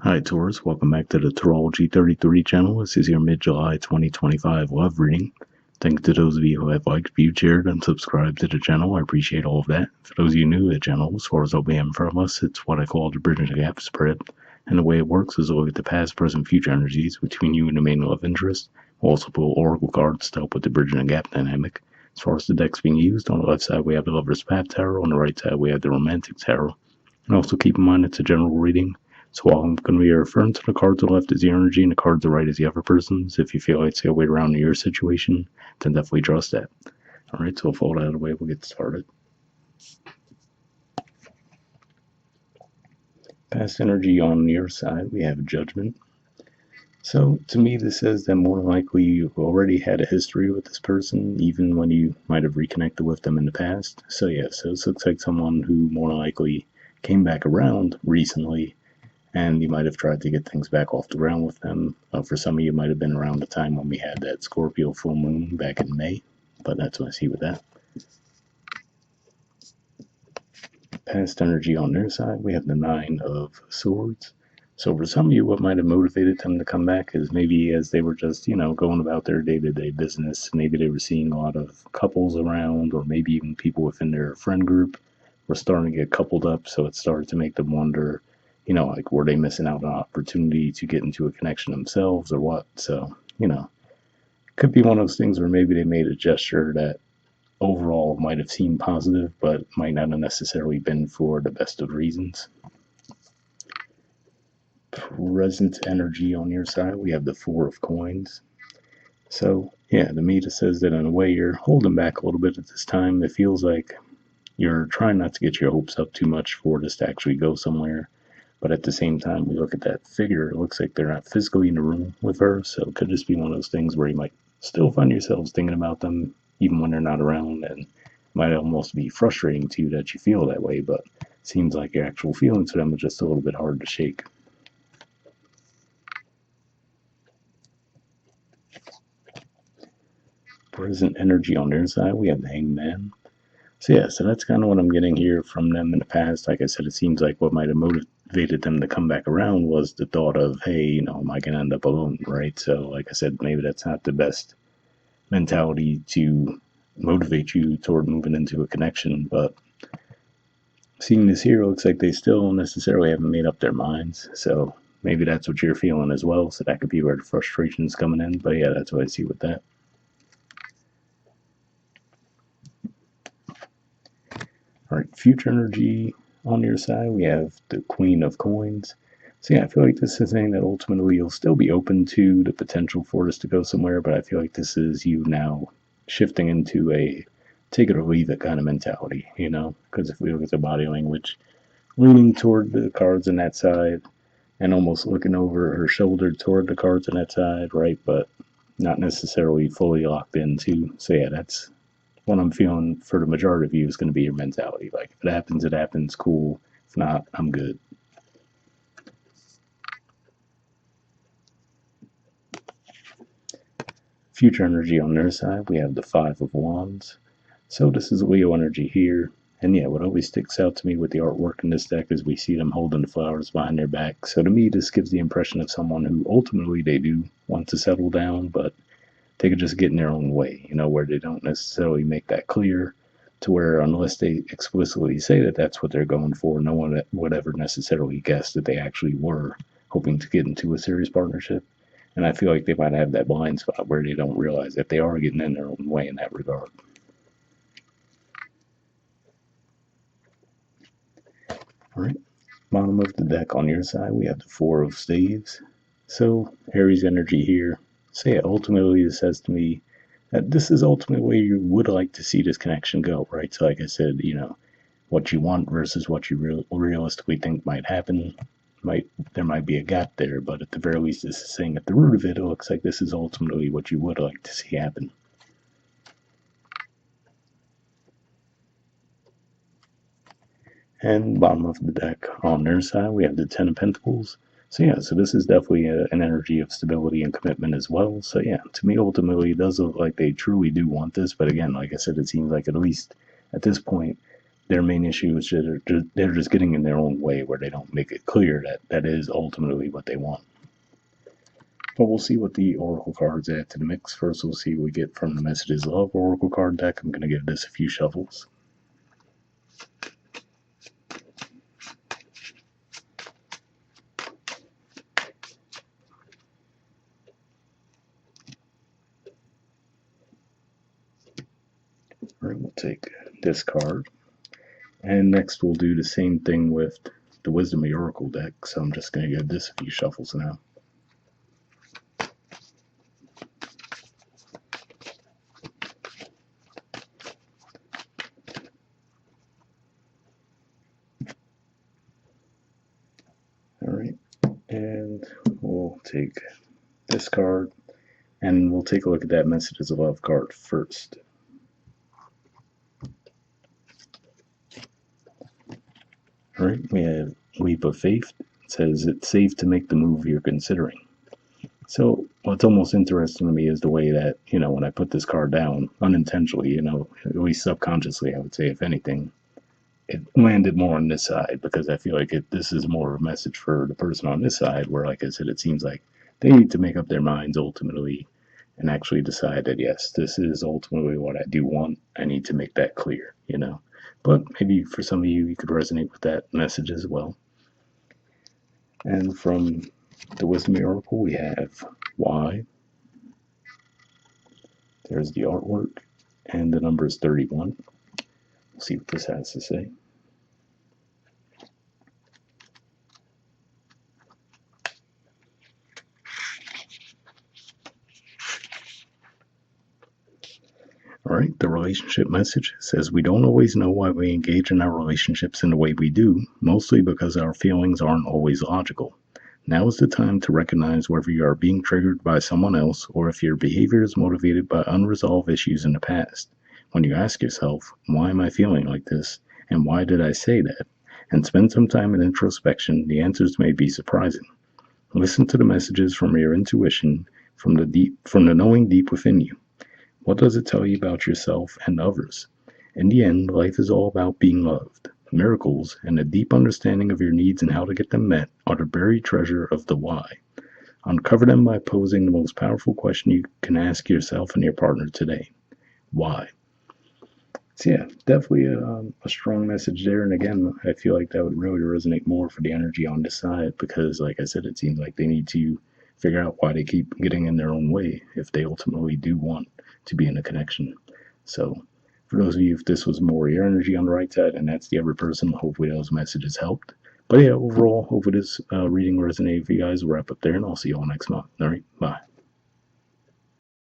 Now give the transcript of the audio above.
Hi Taurus, welcome back to the Astrology 33 channel. This is your mid-July 2025 love reading. Thanks to those of you who have liked, viewed, shared, and subscribed to the channel. I appreciate all of that. For those of you new to the channel, as far as OBM from us, it's what I call the Bridging the Gap spread. And the way it works is a look at the past, present, future energies between you and the main love interest. We'll also pull oracle cards to help with the Bridging the Gap dynamic. As far as the decks being used, on the left side we have the Lover's Path Tarot, on the right side we have the Romantic Tarot. And also keep in mind it's a general reading. So while I'm going to be referring to the card to the left is the energy and the card to the right is the other person's, if you feel like it's the other way around in your situation, then definitely trust that. Alright, so fold out of the way, we'll get started. Past energy on your side, we have Judgment. So to me, this says that more than likely you already had a history with this person, even when you might have reconnected with them in the past. So yeah, so this looks like someone who more than likely came back around recently, and you might have tried to get things back off the ground with them. For some of you, it might have been around the time when we had that Scorpio full moon back in May, but that's what I see with that. Past energy on their side, we have the Nine of Swords. So for some of you, what might have motivated them to come back is maybe as they were just, going about their day-to-day business, maybe they were seeing a lot of couples around, or maybe even people within their friend group were starting to get coupled up, so it started to make them wonder, like, were they missing out on an opportunity to get into a connection themselves or what? So, could be one of those things where maybe they made a gesture that overall might have seemed positive, but might not have necessarily been for the best of reasons. Present energy on your side, we have the Four of Coins. So, yeah, the meter says that in a way you're holding back a little bit at this time. It feels like you're trying not to get your hopes up too much for this to actually go somewhere. But at the same time, we look at that figure, it looks like they're not physically in the room with her, so it could just be one of those things where you might still find yourselves thinking about them even when they're not around, and it might almost be frustrating to you that you feel that way, but it seems like your actual feelings for them are just a little bit hard to shake. Present energy on their side, we have the Hangman. So yeah, so that's kind of what I'm getting here from them in the past. Like I said, it seems like what might have motivated them to come back around was the thought of, hey, am I going to end up alone, right? So like I said, maybe that's not the best mentality to motivate you toward moving into a connection, but seeing this here, it looks like they still necessarily haven't made up their minds. So maybe that's what you're feeling as well. So that could be where the frustration is coming in. But yeah, that's what I see with that. All right, future energy on your side, we have the Queen of Coins. So yeah, I feel like this is saying that ultimately you'll still be open to the potential for this to go somewhere, but I feel like this is you now shifting into a take it or leave it kind of mentality, because if we look at the body language, leaning toward the cards on that side and almost looking over her shoulder toward the cards on that side, right? But not necessarily fully locked into. So yeah, that's what I'm feeling for the majority of you is going to be your mentality. Like, if it happens, cool. If not, I'm good. Future energy on their side, we have the Five of Wands. So this is Leo energy here. And yeah, what always sticks out to me with the artwork in this deck is we see them holding the flowers behind their back. So to me, this gives the impression of someone who ultimately they do want to settle down, but they could just get in their own way, where they don't necessarily make that clear, to where unless they explicitly say that that's what they're going for, no one would ever necessarily guess that they actually were hoping to get into a serious partnership. And I feel like they might have that blind spot where they don't realize that they are getting in their own way in that regard. All right, bottom of the deck on your side, we have the Four of Staves. So Aries energy here. So yeah, ultimately this says to me that this is ultimately where you would like to see this connection go, right? So like I said, what you want versus what you realistically think might happen, there might be a gap there, but at the very least this is saying at the root of it, it looks like this is ultimately what you would like to see happen. And bottom of the deck on their side, we have the Ten of Pentacles. So yeah, so this is definitely an energy of stability and commitment as well. So yeah, to me, ultimately, it does look like they truly do want this. But again, like I said, it seems like at least at this point, their main issue is they're just getting in their own way where they don't make it clear that that is ultimately what they want. But we'll see what the Oracle cards add to the mix. First, we'll see what we get from the Messages of Love Oracle card deck. I'm going to give this a few shuffles. All right, we'll take this card. And next, we'll do the same thing with the Wisdom of Oracle deck. So I'm just going to give this a few shuffles now. Alright, and we'll take this card, and we'll take a look at that Messages of Love card first. Alright, we have Leap of Faith. It says it's safe to make the move you're considering. So what's almost interesting to me is the way that, when I put this card down, unintentionally, at least subconsciously, I would say, if anything, it landed more on this side, because I feel like this is more of a message for the person on this side, where, like I said, it seems like they need to make up their minds ultimately and actually decide that, yes, this is ultimately what I do want. I need to make that clear, But maybe for some of you, you could resonate with that message as well. And from the Wisdom Oracle, we have Why. There's the artwork, and the number is 31. We'll see what this has to say. All right, the relationship message says we don't always know why we engage in our relationships in the way we do, mostly because our feelings aren't always logical. Now is the time to recognize whether you are being triggered by someone else or if your behavior is motivated by unresolved issues in the past. When you ask yourself, why am I feeling like this? And why did I say that? And spend some time in introspection, the answers may be surprising. Listen to the messages from your intuition, from the knowing deep within you. What does it tell you about yourself and others? In the end, life is all about being loved. Miracles and a deep understanding of your needs and how to get them met are the buried treasure of the why. Uncover them by posing the most powerful question you can ask yourself and your partner today. Why? So yeah, definitely a strong message there. And again, I feel like that would really resonate more for the energy on this side, because like I said, it seems like they need to figure out why they keep getting in their own way if they ultimately do want to be in a connection. So for those of you, if this was more your energy on the right side, and that's the other person, hopefully those messages helped. But yeah, overall, hopefully this reading resonated with you guys. We'll wrap up there, and I'll see you all next month. All right, bye.